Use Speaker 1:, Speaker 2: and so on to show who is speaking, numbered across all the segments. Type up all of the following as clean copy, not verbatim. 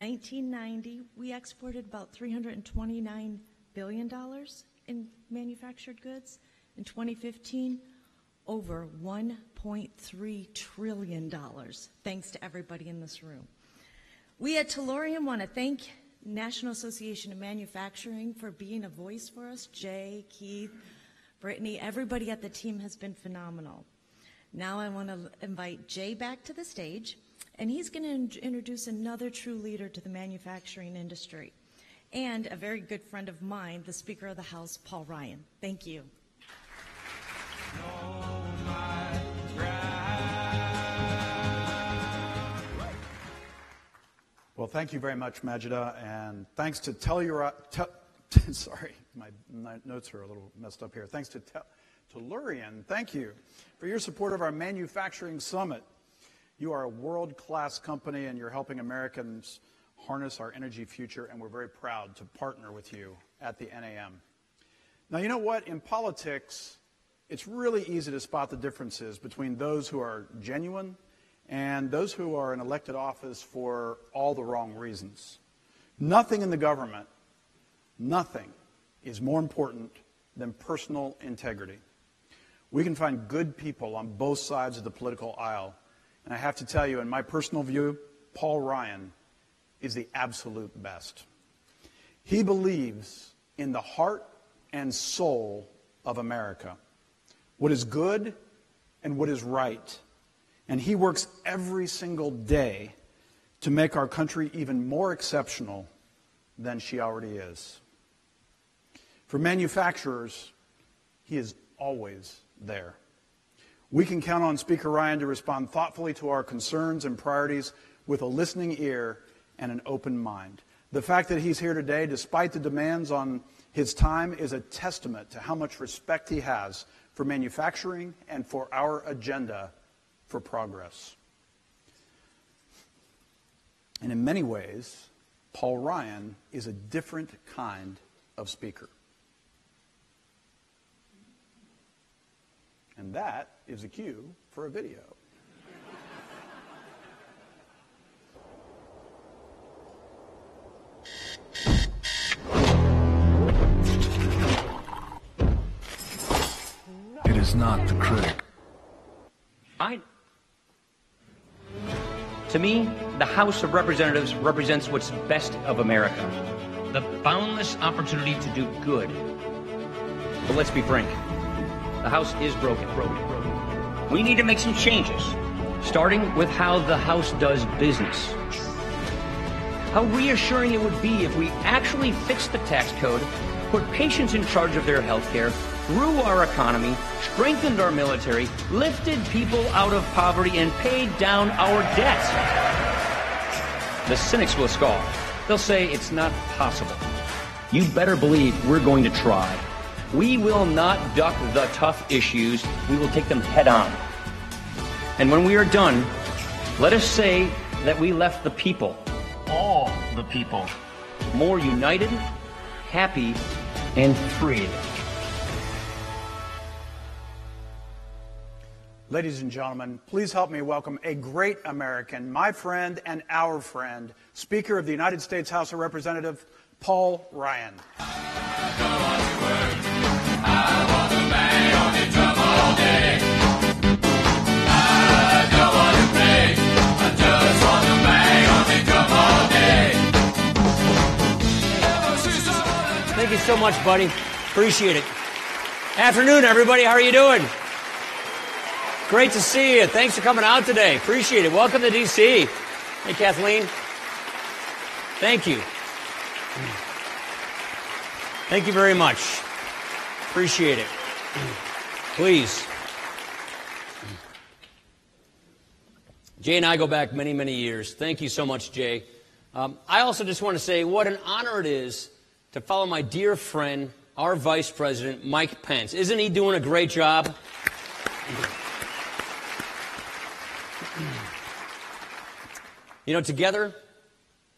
Speaker 1: 1990, we exported about $329 billion in manufactured goods. In 2015, over $1.3 trillion, thanks to everybody in this room. We at Tellurian want to thank National Association of Manufacturing for being a voice for us. Jay, Keith, Brittany, everybody at the team has been phenomenal. Now I want to invite Jay back to the stage, and he's going to introduce another true leader to the manufacturing industry, and a very good friend of mine, the Speaker of the House, Paul Ryan. Thank you.
Speaker 2: Well, thank you very much, Majida, and thanks to sorry, my notes are a little messed up here. Thanks to Tellurian, thank you for your support of our Manufacturing Summit. You are a world-class company, and you're helping Americans harness our energy future, and we're very proud to partner with you at the NAM. Now, you know what? In politics, it's really easy to spot the differences between those who are genuine and those who are in elected office for all the wrong reasons. Nothing in the government, nothing is more important than personal integrity. We can find good people on both sides of the political aisle, and I have to tell you, in my personal view, Paul Ryan is the absolute best. He believes in the heart and soul of America, what is good and what is right. And he works every single day to make our country even more exceptional than she already is. For manufacturers, he is always there. We can count on Speaker Ryan to respond thoughtfully to our concerns and priorities with a listening ear and an open mind. The fact that he's here today, despite the demands on his time, is a testament to how much respect he has for manufacturing and for our agenda for progress. And in many ways, Paul Ryan is a different kind of speaker. And that is a cue for a video.
Speaker 3: It is not the critic.
Speaker 4: To me, the House of Representatives represents what's best of America. The boundless opportunity to do good. But let's be frank. The House is broken. We need to make some changes, starting with how the House does business. How reassuring it would be if we actually fixed the tax code, put patients in charge of their health care, grew our economy, strengthened our military, lifted people out of poverty, and paid down our debts. The cynics will scoff. They'll say it's not possible. You better believe we're going to try. We will not duck the tough issues. We will take them head on. And when we are done, let us say that we left the people, all the people, more united, happy, and free.
Speaker 2: Ladies and gentlemen, please help me welcome a great American, my friend and our friend, Speaker of the United States House of Representatives, Paul Ryan.
Speaker 4: Thank you so much, buddy. Appreciate it. Afternoon, everybody. How are you doing? Great to see you. Thanks for coming out today. Appreciate it. Welcome to D.C. Hey, Kathleen. Thank you. Thank you very much. Appreciate it. Please. Jay and I go back many, many years. Thank you so much, Jay. I also just want to say what an honor it is to follow my dear friend, our Vice President, Mike Pence. Isn't he doing a great job? You know, together,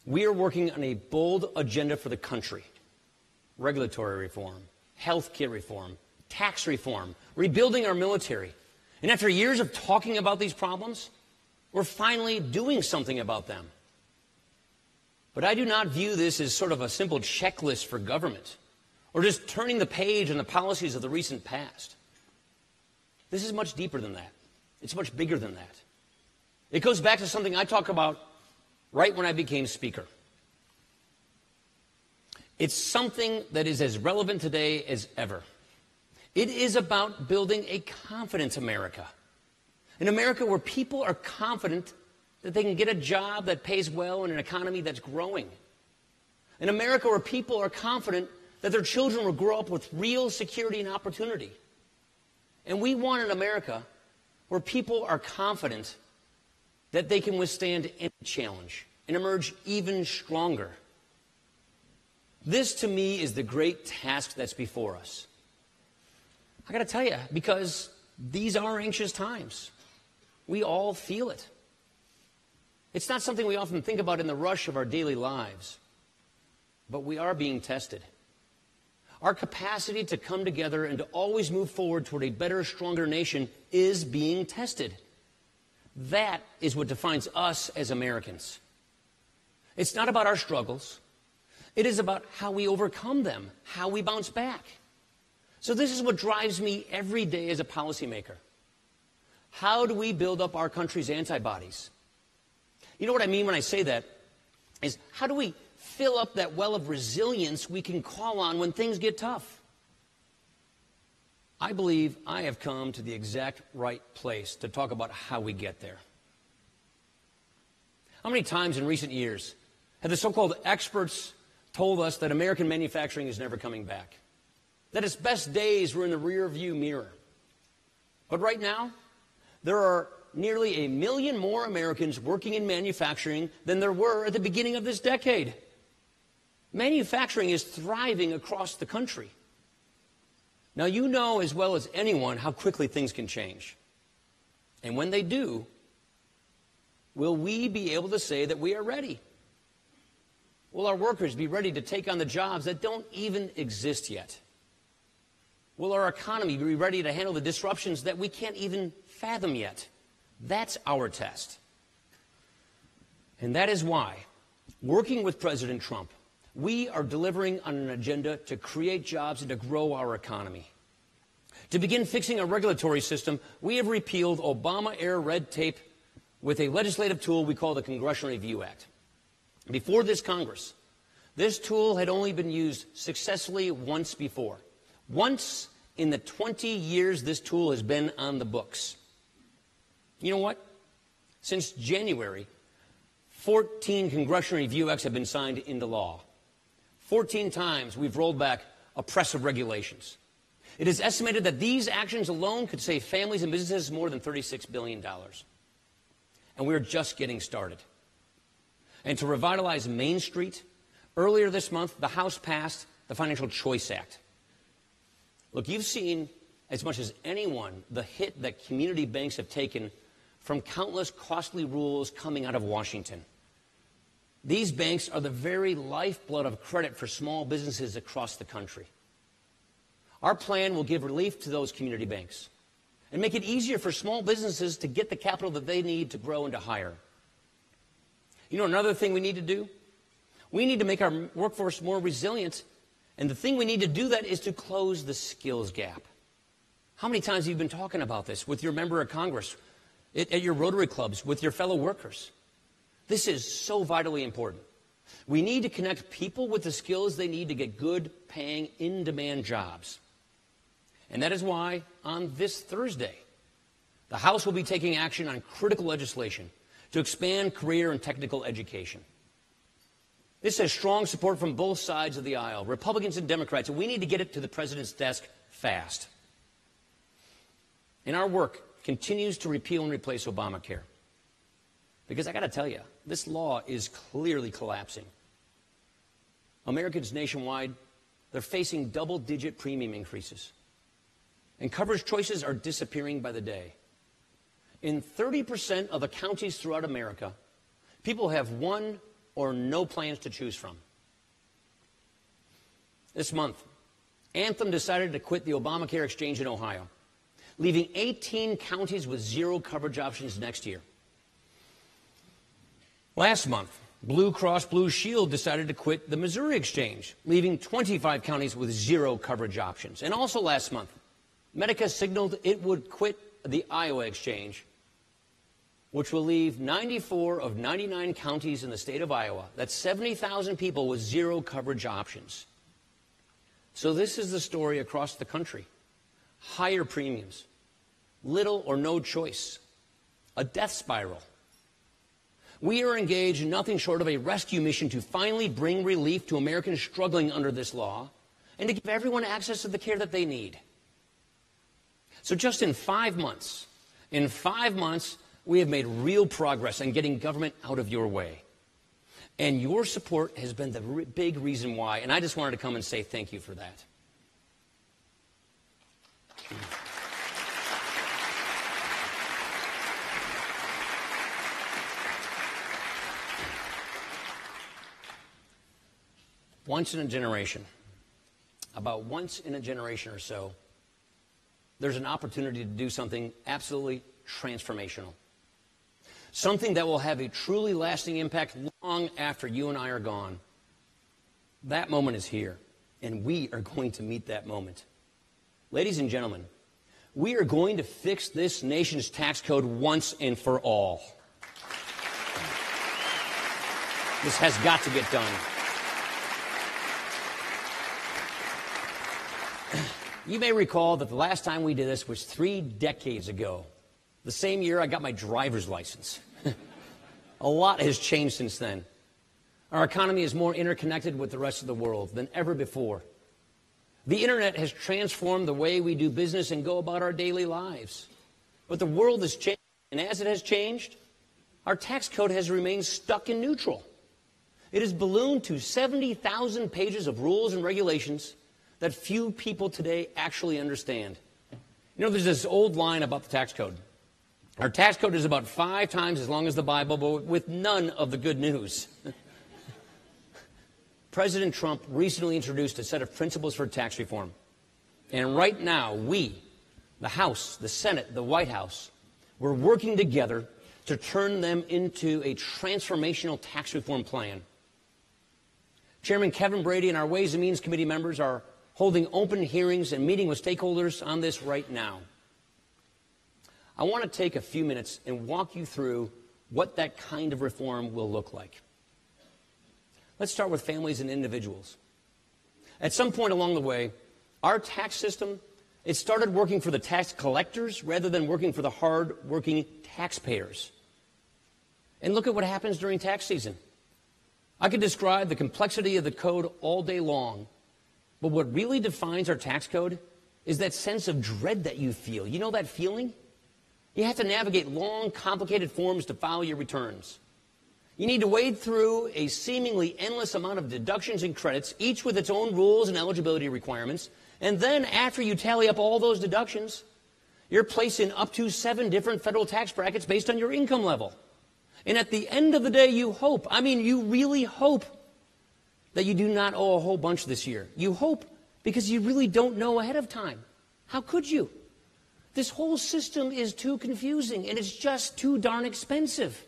Speaker 4: we are working on a bold agenda for the country. Regulatory reform, health care reform, tax reform, rebuilding our military. And after years of talking about these problems, we're finally doing something about them. But I do not view this as sort of a simple checklist for government or just turning the page on the policies of the recent past. This is much deeper than that. It's much bigger than that. It goes back to something I talked about right when I became Speaker. It's something that is as relevant today as ever. It is about building a confident America. An America where people are confident that they can get a job that pays well in an economy that's growing. An America where people are confident that their children will grow up with real security and opportunity. And we want an America where people are confident that they can withstand any challenge and emerge even stronger. This, to me, is the great task that's before us. I got to tell you, because these are anxious times. We all feel it. It's not something we often think about in the rush of our daily lives, but we are being tested. Our capacity to come together and to always move forward toward a better, stronger nation is being tested. That is what defines us as Americans. It's not about our struggles. It is about how we overcome them, how we bounce back. So this is what drives me every day as a policymaker. How do we build up our country's antibodies? You know what I mean when I say that? Is how do we fill up that well of resilience we can call on when things get tough? I believe I have come to the exact right place to talk about how we get there. How many times in recent years have the so-called experts told us that American manufacturing is never coming back? That its best days were in the rear-view mirror. But right now, there are nearly 1 million more Americans working in manufacturing than there were at the beginning of this decade. Manufacturing is thriving across the country. Now, you know as well as anyone how quickly things can change. And when they do, will we be able to say that we are ready? Will our workers be ready to take on the jobs that don't even exist yet? Will our economy be ready to handle the disruptions that we can't even fathom yet? That's our test. And that is why, working with President Trump, we are delivering on an agenda to create jobs and to grow our economy. To begin fixing our regulatory system, we have repealed Obama-era red tape with a legislative tool we call the Congressional Review Act. Before this Congress, this tool had only been used successfully once before. Once in the 20 years this tool has been on the books. You know what? Since January, 14 Congressional Review Acts have been signed into law. 14 times we've rolled back oppressive regulations. It is estimated that these actions alone could save families and businesses more than $36 billion. And we're just getting started. And to revitalize Main Street, earlier this month, the House passed the Financial Choice Act. Look, you've seen, as much as anyone, the hit that community banks have taken from countless costly rules coming out of Washington. These banks are the very lifeblood of credit for small businesses across the country. Our plan will give relief to those community banks and make it easier for small businesses to get the capital that they need to grow and to hire. You know, another thing we need to do? We need to make our workforce more resilient, and the thing we need to do that is to close the skills gap. How many times have you been talking about this with your member of Congress, at your Rotary clubs, with your fellow workers? This is so vitally important. We need to connect people with the skills they need to get good, paying, in-demand jobs. And that is why, on this Thursday, the House will be taking action on critical legislation to expand career and technical education. This has strong support from both sides of the aisle, Republicans and Democrats, and we need to get it to the president's desk fast. And our work continues to repeal and replace Obamacare. Because I got to tell you, this law is clearly collapsing. Americans nationwide, they're facing double-digit premium increases. And coverage choices are disappearing by the day. In 30% of the counties throughout America, people have one or no plans to choose from. This month, Anthem decided to quit the Obamacare exchange in Ohio, leaving 18 counties with zero coverage options next year. Last month, Blue Cross Blue Shield decided to quit the Missouri exchange, leaving 25 counties with zero coverage options. And also last month, Medica signaled it would quit the Iowa exchange, which will leave 94 of 99 counties in the state of Iowa. That's 70,000 people with zero coverage options. So this is the story across the country. Higher premiums, little or no choice, a death spiral. We are engaged in nothing short of a rescue mission to finally bring relief to Americans struggling under this law and to give everyone access to the care that they need. So just in 5 months, we have made real progress on getting government out of your way. And your support has been the big reason why, and I just wanted to come and say thank you for that. Once in a generation, about once in a generation or so, there's an opportunity to do something absolutely transformational. Something that will have a truly lasting impact long after you and I are gone. That moment is here, and we are going to meet that moment. Ladies and gentlemen, we are going to fix this nation's tax code once and for all. This has got to get done. You may recall that the last time we did this was 3 decades ago, the same year I got my driver's license. A lot has changed since then. Our economy is more interconnected with the rest of the world than ever before. The internet has transformed the way we do business and go about our daily lives. But the world has changed, and as it has changed, our tax code has remained stuck in neutral. It has ballooned to 70,000 pages of rules and regulations that few people today actually understand. You know, there's this old line about the tax code. Our tax code is about 5 times as long as the Bible, but with none of the good news. President Trump recently introduced a set of principles for tax reform. And right now, we, the House, the Senate, the White House, we're working together to turn them into a transformational tax reform plan. Chairman Kevin Brady and our Ways and Means Committee members are holding open hearings and meeting with stakeholders on this right now. I want to take a few minutes and walk you through what that kind of reform will look like. Let's start with families and individuals. At some point along the way, our tax system, it started working for the tax collectors rather than working for the hard-working taxpayers. And look at what happens during tax season. I could describe the complexity of the code all day long, but what really defines our tax code is that sense of dread that you feel. You know that feeling? You have to navigate long, complicated forms to file your returns. You need to wade through a seemingly endless amount of deductions and credits, each with its own rules and eligibility requirements. And then after you tally up all those deductions, you're placed in up to 7 different federal tax brackets based on your income level. And at the end of the day, you hope, you really hope that you do not owe a whole bunch this year. You hope because you really don't know ahead of time. How could you? This whole system is too confusing, and it's just too darn expensive.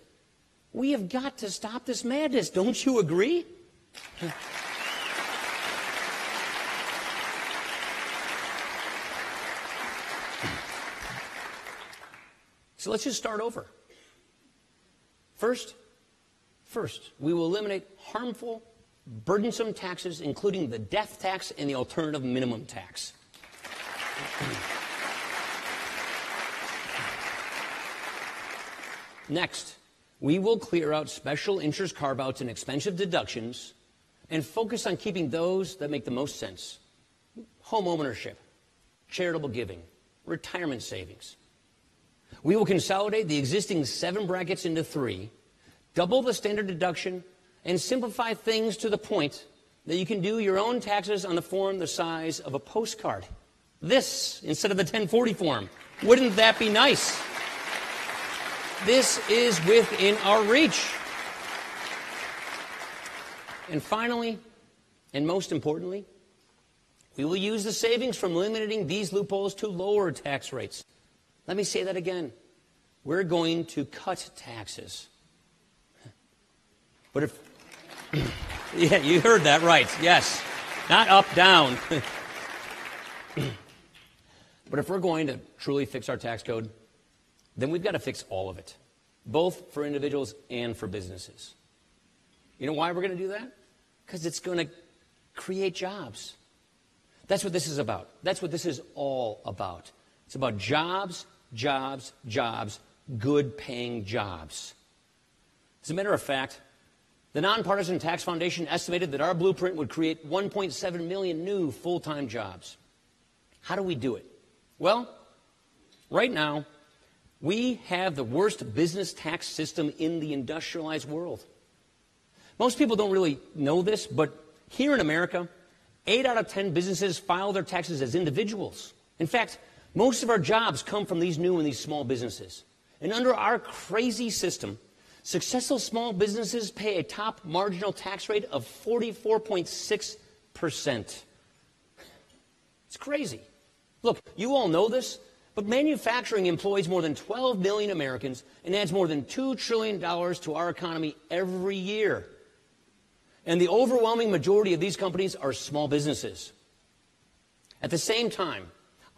Speaker 4: We have got to stop this madness. Don't you agree? So let's just start over. First, we will eliminate harmful, burdensome taxes, including the death tax and the alternative minimum tax. Next, we will clear out special interest carve-outs and expensive deductions and focus on keeping those that make the most sense. Home ownership, charitable giving, retirement savings. We will consolidate the existing 7 brackets into 3, double the standard deduction, and simplify things to the point that you can do your own taxes on the form the size of a postcard. This instead of the 1040 form. Wouldn't that be nice? This is within our reach. And finally, and most importantly, we will use the savings from eliminating these loopholes to lower tax rates. Let me say that again. We're going to cut taxes. But Yeah, you heard that right. Yes. Not up, down. But if we're going to truly fix our tax code, then we've got to fix all of it, both for individuals and for businesses. You know why we're going to do that? Because it's going to create jobs. That's what this is about. That's what this is all about. It's about jobs, jobs, jobs, good-paying jobs. As a matter of fact, the Nonpartisan Tax Foundation estimated that our blueprint would create 1.7 million new full-time jobs. How do we do it? Well, right now, we have the worst business tax system in the industrialized world. Most people don't really know this, but here in America, 8 out of 10 businesses file their taxes as individuals. In fact, most of our jobs come from these new and these small businesses. And under our crazy system, successful small businesses pay a top marginal tax rate of 44.6%. It's crazy. Look, you all know this, but manufacturing employs more than 12 million Americans and adds more than $2 trillion to our economy every year. And the overwhelming majority of these companies are small businesses. At the same time,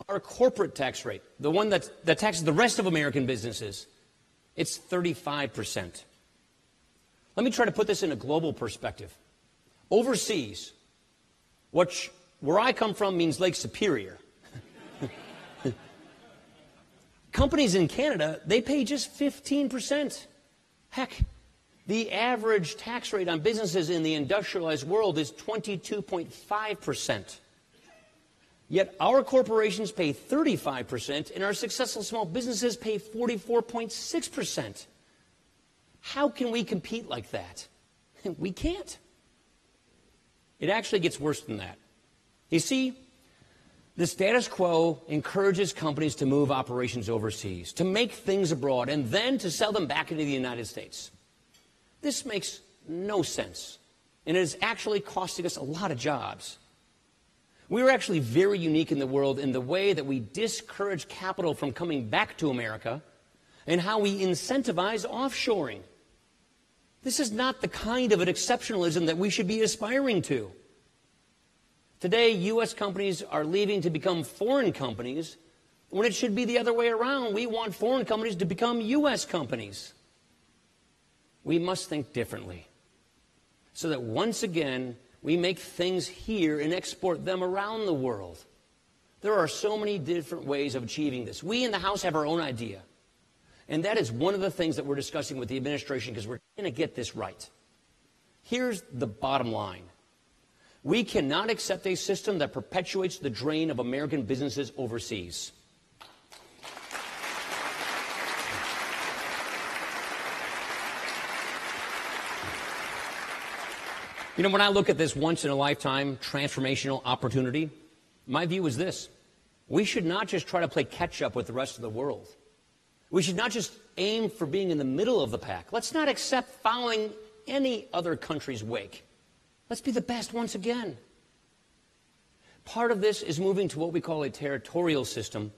Speaker 4: our corporate tax rate, the one that taxes the rest of American businesses, it's 35%. Let me try to put this in a global perspective. Overseas, where I come from means Lake Superior. Companies in Canada, they pay just 15%. Heck, the average tax rate on businesses in the industrialized world is 22.5%. Yet our corporations pay 35% and our successful small businesses pay 44.6%. How can we compete like that? We can't. It actually gets worse than that. You see, the status quo encourages companies to move operations overseas, to make things abroad, and then to sell them back into the United States. This makes no sense, and it is actually costing us a lot of jobs. We're actually very unique in the world in the way that we discourage capital from coming back to America and how we incentivize offshoring. This is not the kind of an exceptionalism that we should be aspiring to. Today, U.S. companies are leaving to become foreign companies when it should be the other way around. We want foreign companies to become U.S. companies. We must think differently so that once again, we make things here and export them around the world. There are so many different ways of achieving this. We in the House have our own idea. And that is one of the things that we're discussing with the administration because we're going to get this right. Here's the bottom line. We cannot accept a system that perpetuates the drain of American businesses overseas. You know, when I look at this once-in-a-lifetime transformational opportunity, my view is this. We should not just try to play catch-up with the rest of the world. We should not just aim for being in the middle of the pack. Let's not accept following any other country's wake. Let's be the best once again. Part of this is moving to what we call a territorial system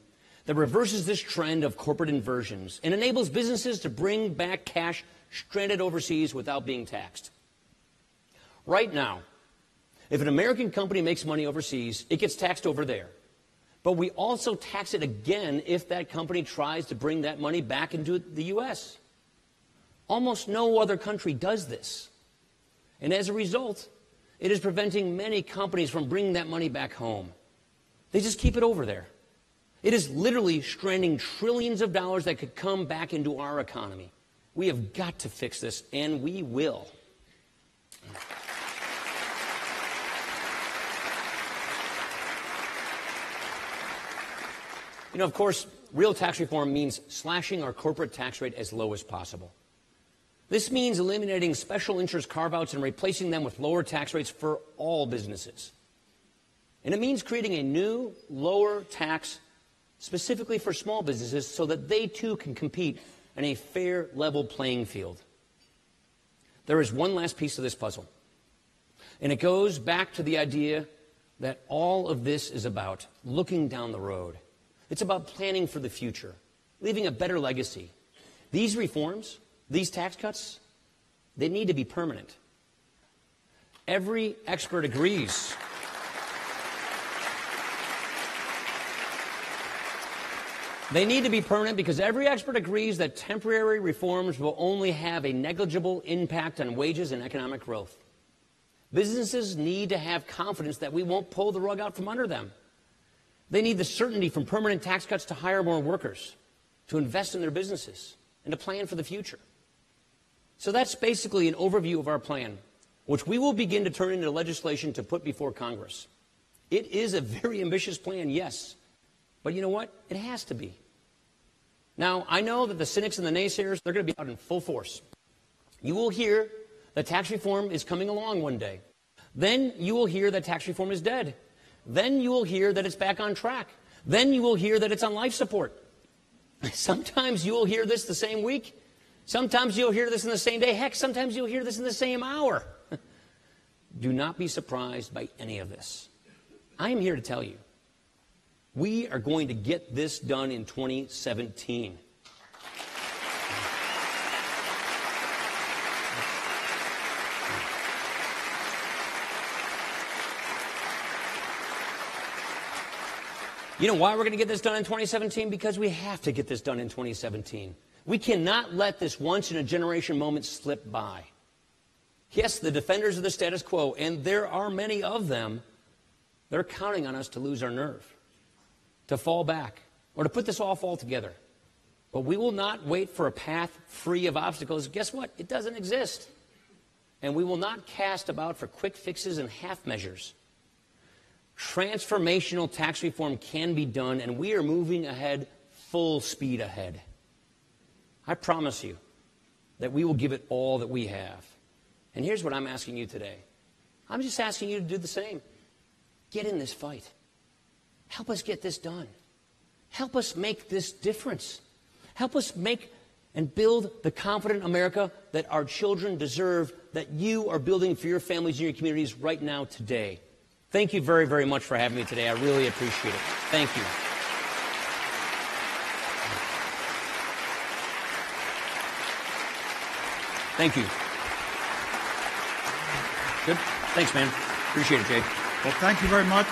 Speaker 4: that reverses this trend of corporate inversions and enables businesses to bring back cash stranded overseas without being taxed. Right now, if an American company makes money overseas, it gets taxed over there. But we also tax it again if that company tries to bring that money back into the U.S. Almost no other country does this. And as a result, it is preventing many companies from bringing that money back home. They just keep it over there. It is literally stranding trillions of dollars that could come back into our economy. We have got to fix this, and we will. You know, of course, real tax reform means slashing our corporate tax rate as low as possible. This means eliminating special interest carve-outs and replacing them with lower tax rates for all businesses. And it means creating a new, lower tax specifically for small businesses so that they too can compete in a fair, level playing field. There is one last piece of this puzzle. And it goes back to the idea that all of this is about looking down the road. It's about planning for the future, leaving a better legacy. These reforms, these tax cuts, they need to be permanent. Every expert agrees. They need to be permanent because every expert agrees that temporary reforms will only have a negligible impact on wages and economic growth. Businesses need to have confidence that we won't pull the rug out from under them. They need the certainty from permanent tax cuts to hire more workers, to invest in their businesses, and to plan for the future. So that's basically an overview of our plan, which we will begin to turn into legislation to put before Congress. It is a very ambitious plan, yes, but you know what? It has to be. Now, I know that the cynics and the naysayers, they're going to be out in full force. You will hear that tax reform is coming along one day. Then you will hear that tax reform is dead. Then you will hear that it's back on track. Then you will hear that it's on life support. Sometimes you will hear this the same week. Sometimes you'll hear this in the same day. Heck, sometimes you'll hear this in the same hour. Do not be surprised by any of this. I am here to tell you, we are going to get this done in 2017. You know why we're going to get this done in 2017? Because we have to get this done in 2017. We cannot let this once-in-a-generation moment slip by. Yes, the defenders of the status quo, and there are many of them, they're counting on us to lose our nerve, to fall back, or to put this off altogether. But we will not wait for a path free of obstacles. Guess what? It doesn't exist. And we will not cast about for quick fixes and half measures. Transformational tax reform can be done, and we are moving ahead, full speed ahead. I promise you that we will give it all that we have. And here's what I'm asking you today. I'm just asking you to do the same. Get in this fight. Help us get this done. Help us make this difference. Help us make and build the confident America that our children deserve, that you are building for your families and your communities right now today. Thank you very, very much for having me today. I really appreciate it. Thank you. Thank you. Good. Thanks, man. Appreciate it, Jay.
Speaker 2: Well, thank you very much.